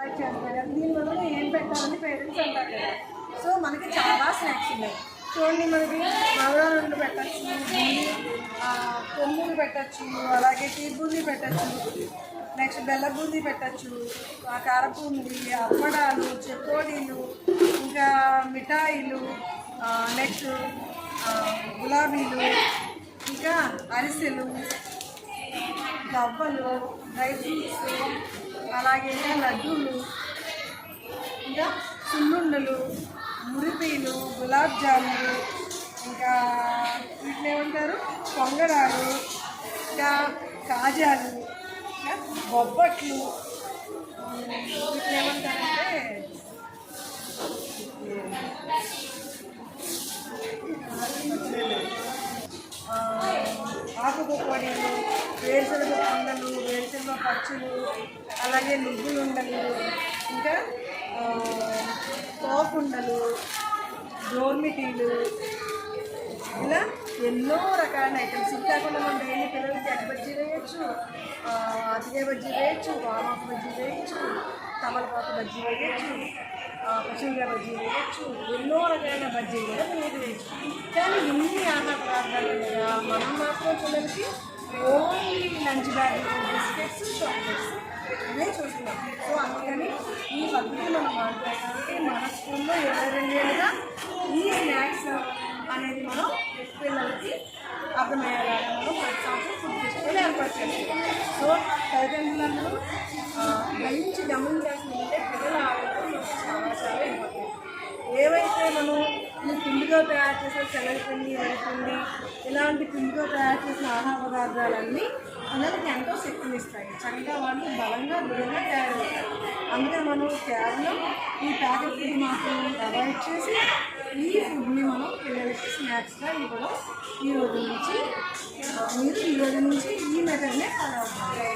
చేస్తారు కదా, దీనివల్ల ఏం పెట్టాలని పేరెంట్స్ అంటారు కదా. సో మనకి చాలా స్నాక్స్ ఉన్నాయి చూడండి. మనకి మగవాళ్ళు పెట్టచ్చు, కొమ్ములు పెట్టచ్చు, అలాగే టీ బూందీ పెట్టచ్చు, నెక్స్ట్ బెల్ల బూందీ పెట్టచ్చు, కారపూంది, అప్పడాలు, చెకోడీలు, ఇంకా మిఠాయిలు, నెక్స్ట్ గులాబీలు, ఇంకా అరిసెలు, గవ్వలు, డ్రై ఫ్రూట్స్, అలాగే లడ్డూలు, ఇంకా సున్నుండలు, మురిపీలు, గులాబ్ జాములు, ఇంకా వీటిని ఏమంటారు పొంగడాలు, ఇంకా కాజాలు, బొబ్బట్లు, వీటిని ఏమంటారంటే ఆకుపొడిలు, వేరుశనగ పొంగలు, వేరుశనగ పచ్చులు, అలాగే నువ్వులు ఉండలు, ఇంకా తోపుండలు, డోర్మిటీలు, ఇలా ఎన్నో రకాల ఐటమ్స్. ఇది కాకుండా మనం డైలీ పిల్లలకి ఎగ్ బజ్జీ వేయచ్చు, అతికాయ బజ్జీ వేయచ్చు, వామాకు బజ్జీ వేయచ్చు, తమలపాకు బజ్జీ వేయచ్చు, పచ్చిమిరపకాయ బజ్జీ వేయచ్చు, ఎన్నో రకాల బజ్జీలు కూడా మీరు వేయచ్చు. కానీ ఇన్ని ఆహార పదార్థాలు కదా మనం మాత్రం పిల్లలకి only lunch bag, biscuits, chocolates ఇవే చూస్తున్నాం. సో అందుకని ఈ పద్ధతి మనం మాట్లాడడానికి మన స్కూల్లో 22 ఏళ్ళుగా ఈ స్నాక్స్ అనేది మనం పిల్లలకి అర్థమయ్యేలాగా మనం ప్రతి సంవత్సరం ఫుడ్ ఫెస్టివల్ ఏర్పాటు చేస్తాం. సో తల్లిదండ్రులందరూ మంచి గమనించాల్సిందంటే పిల్లల ఆరోగ్యం చాలా చాలా ఇంపార్టెంట్. ఏవైతే మనం ఈ పిండితో తయారు చేసిన శనగపిండి, వరిపిండి, ఇలాంటి పిండితో తయారు చేసిన ఆహార పదార్థాలన్నీ పిల్లలకి ఎంతో శక్తినిస్తాయి. చక్కగా వాళ్ళు బలంగా దృఢంగా తయారవుతారు. అందుకని మనం కేవలం ఈ ప్యాకెట్ ఫుడ్ మాత్రం అవాయిడ్ చేసి ఈ ఫుడ్ని మనం పిల్లలకి స్నాక్స్గా ఇవ్వడం ఈ రోజు నుంచి ఈ మెథడ్నే ఫాలో అవుతారు.